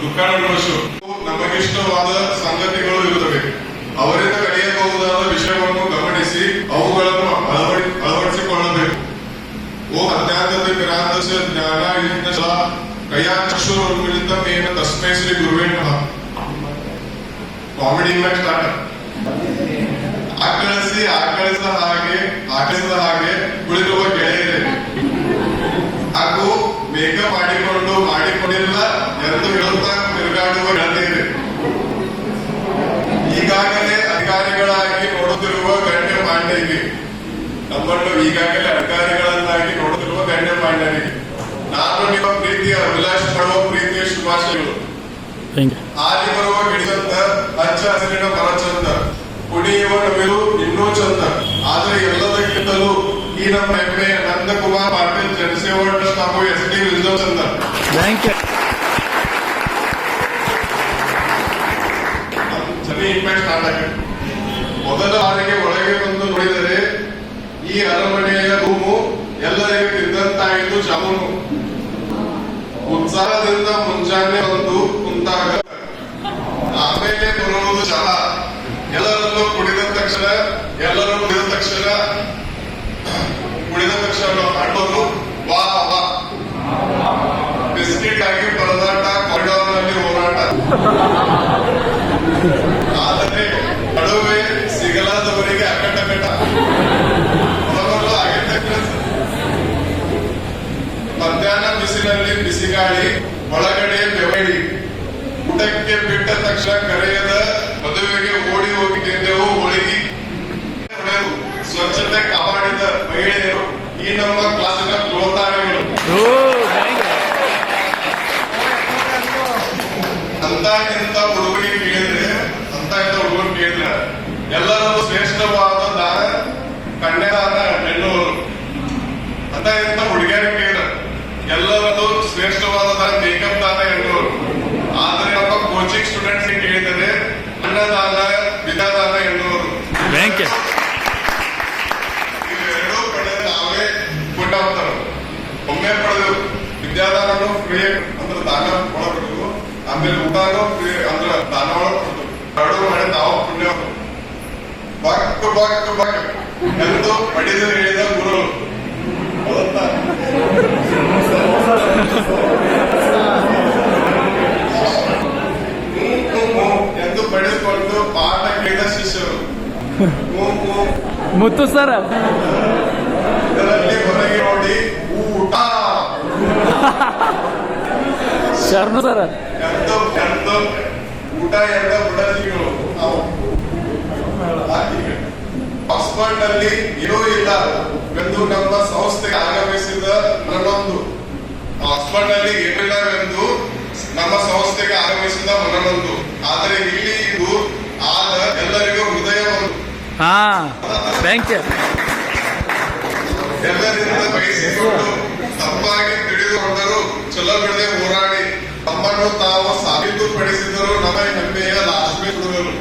ದುಃಖ ಅನುಭವಿಸು. ನಮಗಿಷ್ಟವಾದ ಸಂಗತಿಗಳು ಇರುತ್ತವೆ. ಅವರಿಂದ ಕಲಿಯಬಹುದಾದ ವಿಷಯವನ್ನು ಗಮನಿಸಿ ಅವುಗಳನ್ನು ಅಳವಡಿಸಿಕೊಳ್ಳಬೇಕು. ಓ ಅಜ್ಞಾತತೆ ವಿರಾಂತಸ್ಯ ಜ್ಞಾನ ಕಯಾ ಚಕ್ಷುರುನ್ಮಿಲಿತಮೇನ ತಸ್ಮೈ ಶ್ರೀ ಗುರುವೇ ನಮಃ. Comedy start. ಆಕಳಿಸಿದ ಹಾಗೆ ಕುಳಿರುವ ಗೆಳೆಯರೇ ಹಾಗೂ ಮೇಕಪ್ ಮಾಡಿಕೊಂಡಿಲ್ಲ ಎಂದು ಹೇಳುತ್ತಾ ತಿರುಗಾಡುವ ಗೆಳೆಯರೇ, ಈಗಾಗಲೇ ಅಧಿಕಾರಿಗಳಾಗಿ ನೋಡುತ್ತಿರುವ ಗಣ್ಯ ಮಾನ್ಯರಿಗೆ, ನಮ್ಮನ್ನು ಈಗಾಗಲೇ ಅಧಿಕಾರಿಗಳನ್ನಾಗಿ ನೋಡುತ್ತಿರುವ ಗಣ್ಯ ಮಾನ್ಯರಿಗೆ ನಾನು ನಿಮ್ಮ ಪ್ರೀತಿಯ ಅಭಿಲಾಷ್ ಮಾಡುವ ಪ್ರೀತಿಯ ಶುಭಾಶಯಗಳು. ಹಾರಿ ಬರುವ ಗಿಡ ಚಂದ, ಹಚ್ಚ ಹಸಿರಿನ ಮರ ಚಂದ, ಕುಣಿಯುವ ನವಿಲು ಇನ್ನೂ ಚಂದ. ಆದರೆ ಎಲ್ಲದಕ್ಕಿಂತಲೂ ಈ ನಮ್ಮ ಹೆಮ್ಮೆ ನಂದಕುಮಾರ್ ಪಾಟೀಲ್ ಜನಸೇವಕ ಹಾಗೂ ಎಸ್ ಟಿ ರಿಸರ್ವ್ ಚಂದ. ಸರಿ, ಇಂಪ್ಯಾಕ್ಟ್ ಸ್ಟಾರ್ಟ್ ಆಗಿದೆ. ಮೊದಲ ಬಾರಿಗೆ ಒಳಗೆ ಬಂದು ನೋಡಿದರೆ ಈ ಅರಮನೆಯ ರೂಮು ಎಲ್ಲರಿಗೂ ತಿಂದಂತಾಯಿತು ಜಾಮೂನು. ಉತ್ಸಾಹದಿಂದ ಮುಂಜಾನೆ ಬಂದು ಕುಂತಾಗ ಆಮೇಲೆ ಬರುವುದು ಚಹಾ. ಎಲ್ಲರೂ ಕುಡಿದ ತಕ್ಷಣ ಮಾಡೋದು ವಾ ವಾ. ಬಿಸ್ಕಿಟ್ ಆಗಿ ಪರದಾಟ, ಕಾರಿಡಾರ್ ನಲ್ಲಿ ಹೋರಾಟ. ಆದರೆ ನಡುವೆ ಸಿಗಲಾದವರಿಗೆ ಅಕಟಕಟ. ಮಧ್ಯಾಹ್ನ ಬಿಸಿಲಲ್ಲಿ ಬಿಸಿಗಾಳಿ, ಒಳಗಡೆ ಬೆವಳಿ. ಊಟಕ್ಕೆ ಬಿಟ್ಟ ತಕ್ಷಣ ಕರೆಯದ ಮದುವೆಗೆ ಓಡಿ ಹೋಗಿದ್ದೆವು. ಹೋಳಿಗೆ ಸ್ವಚ್ಛತೆ ಕಾಪಾಡಿದ ಮಹಿಳೆಯರು ಈ ನಮ್ಮ ಕ್ಲಾಸಿನ ಪ್ರೋತ್ಸಾಹಗಳು. ಅಂತ ಇಂಥ ಹುಡುಗರಿಗೆ ಕೇಳಿದ್ರೆ ಎಲ್ಲರೂ ಶ್ರೇಷ್ಠವಾದ ದಾನ ಕನ್ಯಾದಾನ ಎನ್ನುವರು. ಅಂತ ಇಂಥ ಹುಡುಗಿಯರಿಗೆ ಕೇಳಿದ್ರೆ ಎಲ್ಲರದ್ದು ಶ್ರೇಷ್ಠವಾದ ದಾನ ಮೇಕಪ್ ದಾನ ಎನ್ನುವರು. ಆದರೆ ನಮ್ಮ ಕೋಚಿಂಗ್ ಸ್ಟೂಡೆಂಟ್ಸ್ ಕೇಳಿದರೆ ಅನ್ನದಾನ ವಿದ್ಯಾದಾನ ಎನ್ನುವರು. ಇವೆರಡೂ ಪಡೆದ ನಾವೇ ಪುಟ್ಟ ಹೋಗ್ತಾರೆ. ಒಮ್ಮೆ ಪಡೆದೆವು ವಿದ್ಯಾದಾನನು ಫ್ರೀ ಅಂದ್ರೆ ದಾನ ಒಳಪಡೆದು, ಆಮೇಲೆ ಊಟನೂ ಫ್ರೀ ಅಂದ್ರೆ ದಾನ ಒಳಪಡೆದು. ಎರಡು ಮಾಡಿ ನಾವು ಪುಣ್ಯ ಬಕ್ ಎಂದು ಪಡೆದು ಹೇಳಿದ ಗುರು ಎಂದು ಪಡೆದುಕೊಂಡು ಪಾಠ ಕೇಳಿದ ಶಿಷ್ಯರು ಮುತ್ತು ಸರ್. ಇದರಲ್ಲಿ ಹೊರಗೆ ನೋಡಿ ಊಟ ಶರಣು ಸರ್ ಎಂದು ಊಟ ಎಂದ ಬುಡಜಿಗಳು. ಆಕ್ಸ್ಫರ್ಡ್ ನಲ್ಲಿ ಏನೂ ಇಲ್ಲ ಎಂದು ನಮ್ಮ ಸಂಸ್ಥೆಗೆ ಆಗಮಿಸಿದ ಮನನೊಂದು. ಆಕ್ಸ್ಫರ್ಡ್ ನಲ್ಲಿ ಏನಿಲ್ಲವೆಂದು ನಮ್ಮ ಸಂಸ್ಥೆಗೆ ಆಗಮಿಸಿದ ಮನನೊಂದು. ಆದರೆ ಇಲ್ಲಿ ಇದು ಆದ ಎಲ್ಲರಿಗೂ ಹೃದಯ ಒಂದು. ಎಲ್ಲರಿಂದ ಬಯಸಿಕೊಂಡು ತಪ್ಪಾಗಿ ತಿಳಿದುಕೊಂಡರು, ಚಲೋ ಬಿಡದೆ ಹೋರಾಡಿ ತಮ್ಮನ್ನು ತಾವು ಸಾಬೀತುಪಡಿಸಿದರು ನಮ್ಮ ಹೆಮ್ಮೆಯ ಲಾಸ್ಮಿ ಹುಡುಗರು.